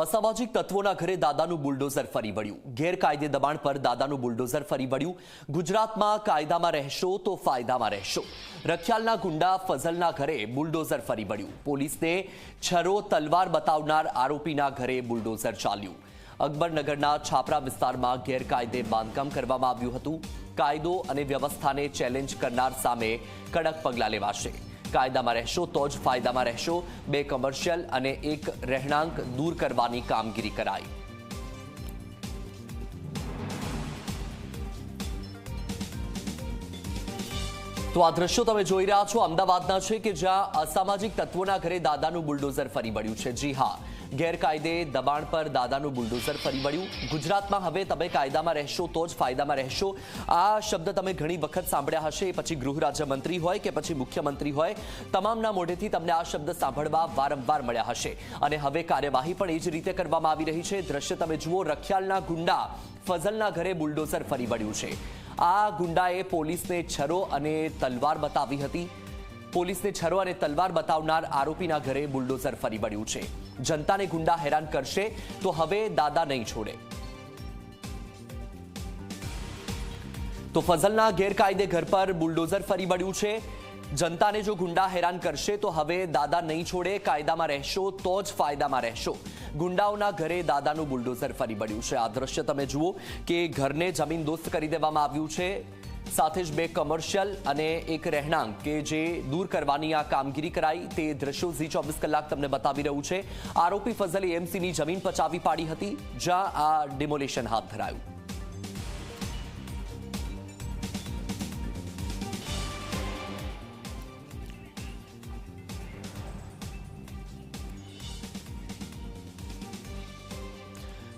અસામાજિક તત્વોના ઘરે દાદાનું બુલડોઝર ફરી વળ્યું। ગેરકાયદે દબાણ પર દાદાનું બુલડોઝર ફરી વળ્યું। ગુજરાતમાં કાયદામાં રહેશો તો ફાયદામાં રહેશો। રખિયાલના ગુંડા ફઝલના ઘરે બુલડોઝર ફરી વળ્યું। પોલીસને છરો તલવાર બતાવનાર આરોપીના ઘરે બુલડોઝર ચાલ્યું। અકબરનગરના છાપરા વિસ્તારમાં ગેરકાયદે બાંધકામ કરવામાં આવ્યું હતું। કાયદો અને વ્યવસ્થાને ચેલેન્જ કરનાર સામે કડક પગલાં લેવાશે। કાયદામાં રહેશો તો જ ફાયદામાં રહેશો। 2 કમર્શિયલ અને 1 રહેણાંક દૂર કરવાની કામગીરી કરાઈ। તો આ દ્રશ્યો તમે જોઈ રહ્યા છો અમદાવાદના છે કે જ્યાં અસામાજિક તત્વોના ઘરે દાદાનું બુલડોઝર ફરી વળ્યું છે। જી હા, ગેરકાયદે દબાણ પર દાદાનું બુલડોઝર ફરી વળ્યું। ગુજરાતમાં હવે તમે કાયદામાં રહેશો તો જ ફાયદામાં રહેશો। આ શબ્દ તમે ઘણી વખત સાંભળ્યા હશે, પછી ગૃહ રાજ્યમંત્રી હોય કે પછી મુખ્યમંત્રી હોય, તમામના મોઢેથી તમને આ શબ્દ સાંભળવા વારંવાર મળ્યા હશે। અને હવે કાર્યવાહી પણ એ જ રીતે કરવામાં આવી રહી છે। દ્રશ્ય તમે જુઓ, રખિયાલના ગુંડા ફઝલના ઘરે બુલડોઝર ફરી વળ્યું છે। આ ગુંડાએ પોલીસને છરો અને તલવાર બતાવી હતી। પોલીસને છરો અને તલવાર બતાવનાર આરોપીના ઘરે બુલડોઝર ફરી વળ્યું છે। જનતાને ગુંડા હેરાન કરશે તો હવે દાદા નહીં છોડે। તો ફઝલના ગેરકાયદે ઘર પર બુલડોઝર ફરી વળ્યું છે। જનતાને જો ગુંડા હેરાન કરશે તો હવે દાદા નહીં છોડે। કાયદામાં રહેશો તો જ ફાયદામાં રહેશો। ગુંડાઓના ઘરે દાદાનું બુલડોઝર ફરી વળ્યું છે। આ દ્રશ્ય તમે જુઓ કે ઘરને જમીનદોસ્ત કરી દેવામાં આવ્યું છે। સાથે જ 2 કમર્શિયલ અને 1 રહેણાંક કે જે દૂર કરવાની આ કામગીરી કરાઈ। તે દ્રશ્યો ઝી 24 કલાક તમને બતાવી રહ્યું છે। આરોપી ફઝલે એએમસીની જમીન પચાવી પાડી હતી, જ્યાં આ ડિમોલિશન હાથ ધરાયું।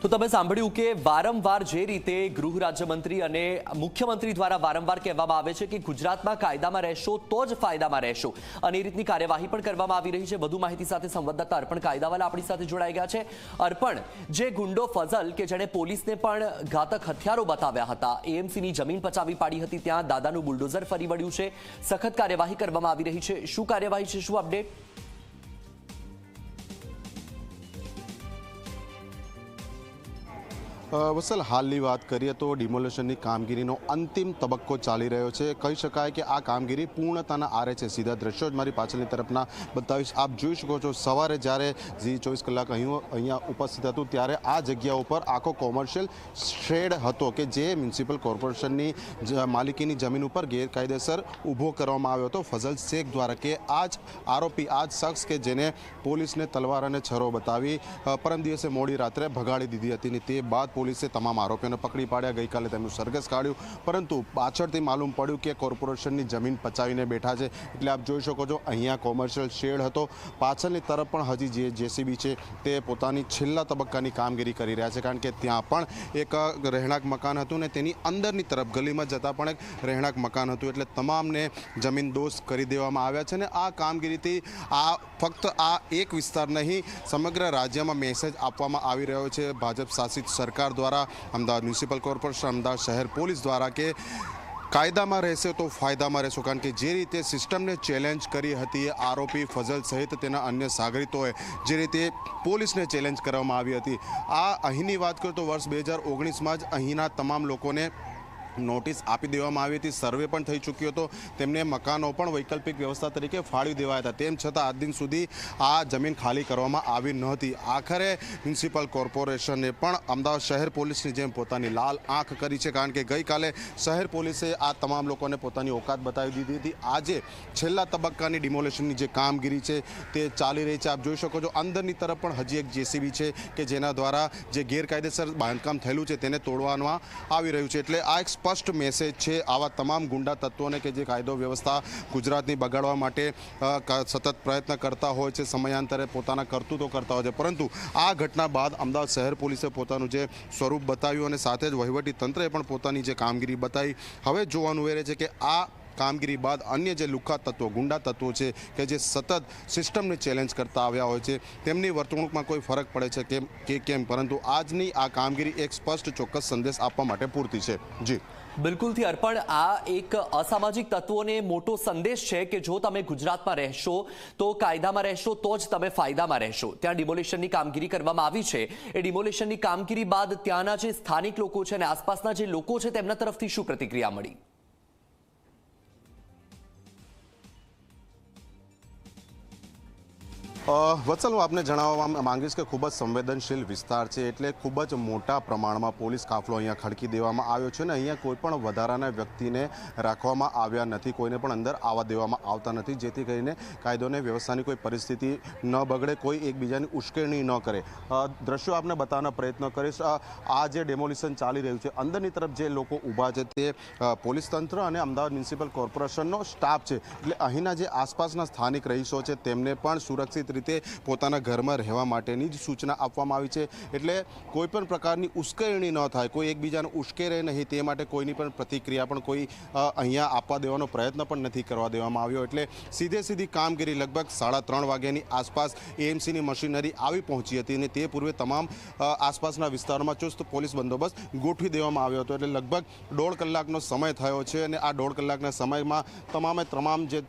તો તમે સાંભળ્યું કે વારંવાર જે રીતે ગૃહ રાજ્યમંત્રી અને મુખ્યમંત્રી દ્વારા વારંવાર કહેવામાં આવે છે કે ગુજરાતમાં કાયદામાં રહેશો તો જ ફાયદામાં રહેશો, અને એ રીતની કાર્યવાહી પણ કરવામાં આવી રહી છે। વધુ માહિતી સાથે સંવાદદાતા અર્પણ કાયદાવાલા આપણી સાથે જોડાઈ ગયા છે। અર્પણ, જે ગુંડો ફઝલ કે જેણે પોલીસને પણ ઘાતક હથિયારો બતાવ્યા હતા, એએમસીની જમીન પચાવી પાડી હતી, ત્યાં દાદાનું બુલડોઝર ફરી વળ્યું છે। સખત કાર્યવાહી કરવામાં આવી રહી છે। શું કાર્યવાહી છે, શું અપડેટ? વત્સલ, હાલની વાત કરીએ તો ડિમોલેશનની કામગીરીનો અંતિમ તબક્કો ચાલી રહ્યો છે। કહી શકાય કે આ કામગીરી પૂર્ણતાના આરે છે। સીધા દ્રશ્યો જ મારી પાછળની તરફના બતાવીશ। આપ જોઈ શકો છો, સવારે જ્યારે ઝી 24 કલાક અહીંયા ઉપસ્થિત હતું ત્યારે આ જગ્યા ઉપર આખો કોમર્શિયલ શેડ હતો કે જે મ્યુનિસિપલ કોર્પોરેશનની માલિકીની જમીન ઉપર ગેરકાયદેસર ઊભો કરવામાં આવ્યો હતો ફઝલ શેખ દ્વારા, કે આ જ આરોપી, આ જ શખ્સ કે જેને પોલીસને તલવાર અને છરો બતાવી પરમ દિવસે મોડી રાત્રે ભગાડી દીધી હતી। તે બાદ પોલીસે તમામ આરોપીઓને પકડી પાડ્યા। ગઈકાલે તેમનું સરઘસ કાઢ્યું, પરંતુ પાછળથી માલુમ પડ્યું કે કોર્પોરેશનની જમીન પચાવીને બેઠા છે। એટલે આપ જોઈ શકો છો, અહીંયા કોમર્શિયલ શેડ હતો, પાછળની તરફ પણ હજી જે જેસીબી છે તે પોતાની છેલ્લા તબક્કાની કામગીરી કરી રહ્યા છે, કારણ કે ત્યાં પણ એક રહેણાંક મકાન હતું ને તેની અંદરની તરફ ગલીમાં જતાં પણ એક રહેણાંક મકાન હતું। એટલે તમામને જમીન દોસ્ત કરી દેવામાં આવ્યા છે। અને આ કામગીરીથી આ ફક્ત આ એક વિસ્તાર નહીં, સમગ્ર રાજ્યમાં મેસેજ આપવામાં આવી રહ્યો છે ભાજપ શાસિત સરકાર દ્વારા, અમદાવાદ મ્યુનિસિપલ કોર્પોરેશન, અમદાવાદ શહેર પોલીસ દ્વારા, કે કાયદામાં રહેશે તો ફાયદામાં રહેશો। કારણ કે જે રીતે સિસ્ટમને ચેલેન્જ કરી હતી આરોપી ફઝલ સહિત તેના અન્ય સાગરીતોએ, જે રીતે પોલીસને ચેલેન્જ કરવામાં આવી હતી, આ અહીંની વાત કરું તો વર્ષ 2019માં જ અહીંના તમામ લોકોને નોટિસ આપી દેવામાં આવી હતી। સર્વે પણ થઈ ચૂક્યો હતો, તેમને મકાનો પણ વૈકલ્પિક વ્યવસ્થા તરીકે ફાળવી દેવાયા હતા। તેમ છતાં આજ દિન સુધી આ જમીન ખાલી કરવામાં આવી નહોતી। આખરે મ્યુનિસિપલ કોર્પોરેશને પણ અમદાવાદ શહેર પોલીસની જેમ પોતાની લાલ આંખ કરી છે, કારણ કે ગઈકાલે શહેર પોલીસે આ તમામ લોકોને પોતાની ઓકાત બતાવી દીધી હતી। આજે છેલ્લા તબક્કાની ડિમોલેશનની જે કામગીરી છે તે ચાલી રહી છે। આપ જોઈ શકો છો, અંદરની તરફ પણ હજી એક જેસીબી છે કે જેના દ્વારા જે ગેરકાયદેસર બાંધકામ થયેલું છે તેને તોડવામાં આવી રહ્યું છે। એટલે આ એક સ્પષ્ટ મેસેજ છે આવા તમામ ગુંડા તત્વોને કે જે કાયદો વ્યવસ્થા ગુજરાતની બગાડવા માટે સતત પ્રયત્ન કરતા હોય છે, સમયાંતરે પોતાના કરતૂતો કરતા હોય છે। પરંતુ આ ઘટના બાદ અમદાવાદ શહેર પોલીસે પોતાનું જે સ્વરૂપ બતાવ્યું અને સાથે જ વહીવટી તંત્રએ પણ પોતાની જે કામગીરી બતાવી, હવે જોવાનું એ રહે છે કે આ કામગીરી બાદ અન્ય જે લુખ્ખા તત્વો, ગુંડા તત્વો છે કે જે સતત સિસ્ટમને ચેલેન્જ કરતા આવ્યા હોય છે, તેમની વર્તણૂકમાં કોઈ ફરક પડે છે કે કેમ, પરંતુ આજની આ કામગીરી એક સ્પષ્ટ ચોક્કસ સંદેશ આપવા માટે પૂરતી છે। જી બિલકુલથી અર્પણ, આ એક અસામાજિક તત્વોને મોટો સંદેશ છે કે જો તમે ગુજરાતમાં રહેશો તો કાયદામાં રહેશો તો જ તમે ફાયદામાં રહેશો. ત્યાં ડિમોલિશનની કામગીરી કરવામાં આવી છે. એ ડિમોલિશનની કામગીરી બાદ ત્યાંના જે સ્થાનિક લોકો છે અને આસપાસના જે લોકો છે તેમના તરફથી શું પ્રતિક્રિયા મળી? વત્સલ, હું આપને જણાવવા માંગીશ કે ખૂબ જ સંવેદનશીલ વિસ્તાર છે, એટલે ખૂબ જ મોટા પ્રમાણમાં પોલીસ કાફલો અહીંયા ખડકી દેવામાં આવ્યો છે અને અહીંયા કોઈ પણ વધારાના વ્યક્તિને રાખવામાં આવ્યા નથી, કોઈને પણ અંદર આવવા દેવામાં આવતા નથી, જેથી કરીને કાયદો અને વ્યવસ્થાની કોઈ પરિસ્થિતિ ન બગડે, કોઈ એકબીજાની ઉશ્કેરણી ન કરે. દ્રશ્યો આપને બતાવવાનો પ્રયત્ન કરીશ. આ જે ડેમોલિશન ચાલી રહ્યું છે, અંદરની તરફ જે લોકો ઊભા છે તે પોલીસ તંત્ર અને અમદાવાદ મ્યુનિસિપલ કોર્પોરેશનનો સ્ટાફ છે. એટલે અહીંના જે આસપાસના સ્થાનિક રહીશો છે તેમને પણ સુરક્ષિત રીતે પોતાના ઘરમાં રહેવા માટેની જ સૂચના આપવામાં આવી છે. એટલે કોઈ પણ પ્રકારની ઉશ્કેરણી ન થાય, કોઈ એકબીજાને ઉશ્કેરે નહીં, તે માટે કોઈની પણ પ્રતિક્રિયા પણ કોઈ અહીંયા આપવા દેવાનો પ્રયત્ન પણ નથી કરવા દેવામાં આવ્યો. એટલે સીધી કામગીરી લગભગ 3:30 વાગ્યાની આસપાસ એએમસીની મશીનરી આવી પહોંચી હતી અને તે પૂર્વે તમામ આસપાસના વિસ્તારોમાં ચુસ્ત પોલીસ બંદોબસ્ત ગોઠવી દેવામાં આવ્યો હતો. એટલે લગભગ 1.5 કલાકનો સમય થયો છે અને આ 1.5 કલાકના સમયમાં તમામ જે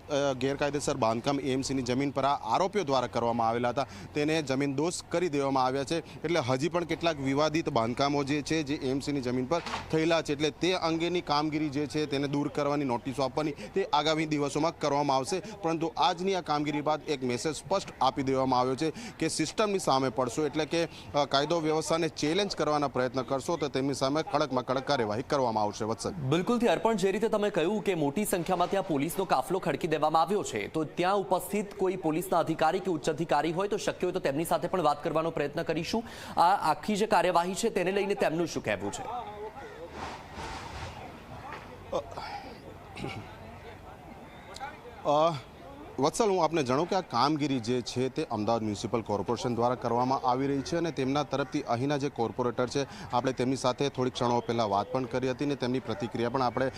ગેરકાયદેસર બાંધકામ એએમસીની જમીન પર આ આરોપીઓ દ્વારા કરવામાં આવેલા હતા તેને જમીનદોસ્ત કરી દેવામાં આવ્યા છે. એટલે હજી પણ કેટલાક વિવાદિત બાંધકામો જે છે જે એએમસીની જમીન પર થયેલા છે, એટલે તે અંગેની કામગીરી જે છે તેને દૂર કરવાની નોટિસો આપવાની તે આગામી દિવસોમાં કરવામાં આવશે. પરંતુ આજની આ કામગીરી બાદ એક મેસેજ સ્પષ્ટ આપી દેવામાં આવ્યો છે કે સિસ્ટમની સામે પડશો, એટલે કે કાયદો વ્યવસ્થાને ચેલેન્જ કરવાના પ્રયત્ન કરશો તો તેમની સામે કડકમાં કડક કાર્યવાહી કરવામાં આવશે. વત્સલ, બિલકુલથી અર્પણ, જે રીતે તમે કહ્યું કે મોટી સંખ્યામાં ત્યાં પોલીસનો કાફલો ખડકી દેવામાં આવ્યો છે, તો ત્યાં ઉપસ્થિત કોઈ પોલીસના અધિકારી કે ઉચ્ચ અધિકારી હોય તો શક્ય હોય તો તેમની સાથે પણ વાત કરવાનો પ્રયત્ન કરીશું. આ આખી જે કાર્યવાહી છે તેને લઈને તેમનું શું કહેવું છે? વત્સલ, હું આપને જણાવું કે આ કામગીરી જે છે તે અમદાવાદ મ્યુનિસિપલ કોર્પોરેશન દ્વારા કરવામાં આવી રહી છે અને તેમના તરફથી અહીંના જે કોર્પોરેટર છે આપણે તેમની સાથે થોડી ક્ષણો પહેલાં વાત પણ કરી હતી અને તેમની પ્રતિક્રિયા પણ આપણે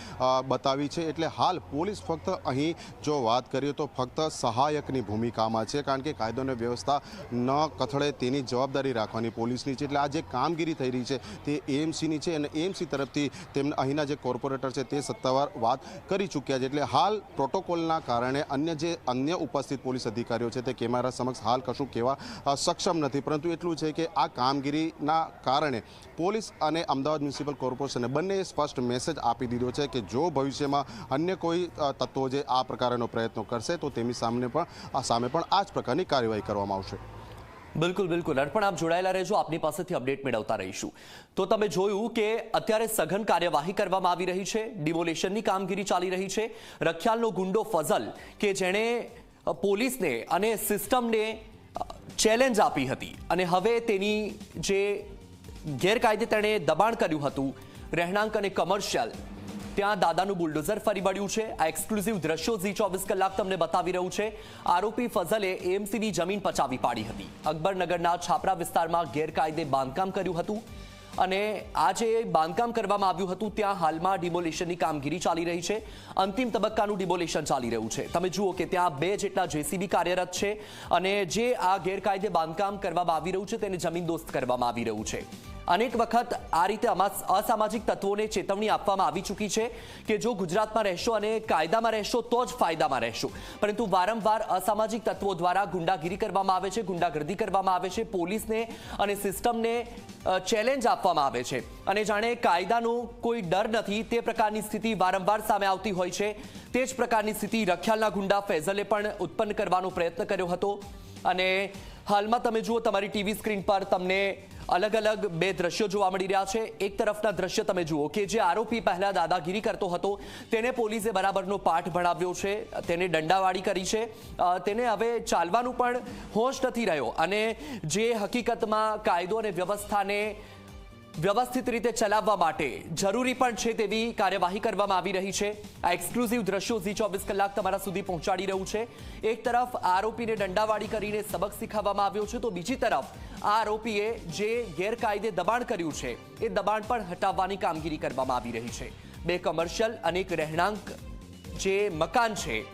બતાવી છે. એટલે હાલ પોલીસ ફક્ત અહીં જો વાત કરીએ તો ફક્ત સહાયકની ભૂમિકામાં છે, કારણ કે કાયદો અને વ્યવસ્થા ન કથળે તેની જવાબદારી રાખવાની પોલીસની છે. એટલે આ જે કામગીરી થઈ રહી છે તે એએમસીની છે અને એએમસી તરફથી તેમને અહીંના જે કોર્પોરેટર છે તે સત્તાવાર વાત કરી ચૂક્યા છે. એટલે હાલ પ્રોટોકોલના કારણે અન્ય ઉપસ્થિત પોલીસ અધિકારીઓ છે તે કેમેરા સમક્ષ હાલ કશું કહેવા સક્ષમ નથી, પરંતુ એટલું છે કે આ કામગીરીના કારણે પોલીસ અને અમદાવાદ મ્યુનિસિપલ કોર્પોરેશને બંને સ્પષ્ટ મેસેજ આપી દીધો છે કે જો ભવિષ્યમાં અન્ય કોઈ તત્વો જે આ પ્રકારનો પ્રયત્નો કરશે તો તેમની સામે પણ આ જ પ્રકારની કાર્યવાહી કરવામાં આવશે. બિલકુલ અર્પણ, આપ જોડાયેલા રહેજો, આપની પાસેથી અપડેટ મેળવતા રહીશું. તો તમે જોયું કે અત્યારે સઘન કાર્યવાહી કરવામાં આવી રહી છે, ડિમોલિશનની કામગીરી ચાલી રહી છે. રખિયાલનો ગુંડો ફઝલ કે જેણે પોલીસને અને સિસ્ટમને ચેલેન્જ આપી હતી અને હવે તેની જે ગેરકાયદે તેણે દબાણ કર્યું હતું રહેણાંક અને કમર્શિયલ, ત્યાં દાદાનું બુલડોઝર ફરી વળ્યું છે. આ એક્સક્લુઝિવ દ્રશ્યો ઝી24 કલાક તમને બતાવી રહ્યું છે. આરોપી ફઝલે એએમસીની જમીન પચાવી પાડી હતી. અકબરનગરના છાપરા વિસ્તારમાં ગેરકાયદે બાંધકામ કર્યું હતું અને આ જે બાંધકામ કરવામાં આવ્યું હતું ત્યાં હાલમાં ડિમોલિશનની કામગીરી ચાલી રહી છે. અંતિમ તબક્કાનું ડિમોલિશન ચાલી રહ્યું છે. તમે જુઓ કે ત્યાં 2 જેટલા જેસીબી કાર્યરત છે અને જે આ ગેરકાયદે બાંધકામ કરવામાં આવી રહ્યું છે તેને જમીનદોસ્ત કરવામાં આવી રહ્યું છે. અનેક વખત આ રીતે અસામાજિક તત્વોને ચેતવણી આપવામાં આવી ચૂકી છે કે જો ગુજરાતમાં રહેશો અને કાયદામાં રહેશો તો જ ફાયદામાં રહેશો, પરંતુ વારંવાર અસામાજિક તત્વો દ્વારા ગુંડાગીરી કરવામાં આવે છે, ગુંડાગર્દી કરવામાં આવે છે, પોલીસને અને સિસ્ટમને ચેલેન્જ આપવામાં આવે છે અને જાણે કાયદાનો કોઈ ડર નથી તે પ્રકારની સ્થિતિ વારંવાર સામે આવતી હોય છે. તે જ પ્રકારની સ્થિતિ રખિયાલના ગુંડા ફૈઝલે પણ ઉત્પન્ન કરવાનો પ્રયત્ન કર્યો હતો અને હાલમાં તમે જુઓ તમારી ટીવી સ્ક્રીન પર તમને અલગ અલગ 2 દ્રશ્યો જોવા મળી રહ્યા છે. એક તરફના દ્રશ્ય તમે જુઓ કે જે આરોપી પહેલા દાદાગીરી કરતો હતો તેને પોલીસે બરાબરનો પાઠ ભણાવ્યો છે, તેને દંડાવાળી કરી છે, તેને હવે ચાલવાનું પણ હોશ નથી રહ્યો અને જે હકીકતમાં કાયદો અને વ્યવસ્થાને વ્યવસ્થિત રીતે ચલાવવા માટે જરૂરી પણ છે તેવી કાર્યવાહી કરવામાં આવી રહી છે. આ એક્સક્લુઝિવ દ્રશ્યો ઝી24 કલાક તમારા સુધી પહોંચાડી રહ્યું છે. એક તરફ આરોપીને દંડાવાળી કરીને સબક શીખવવામાં આવ્યો છે તો બીજી તરફ આ આરોપીએ જે ગેરકાયદે દબાણ કર્યું છે એ દબાણ પણ હટાવવાની કામગીરી કરવામાં આવી રહી છે. 2 કમર્શિયલ અને એક રહેણાંક જે મકાન છે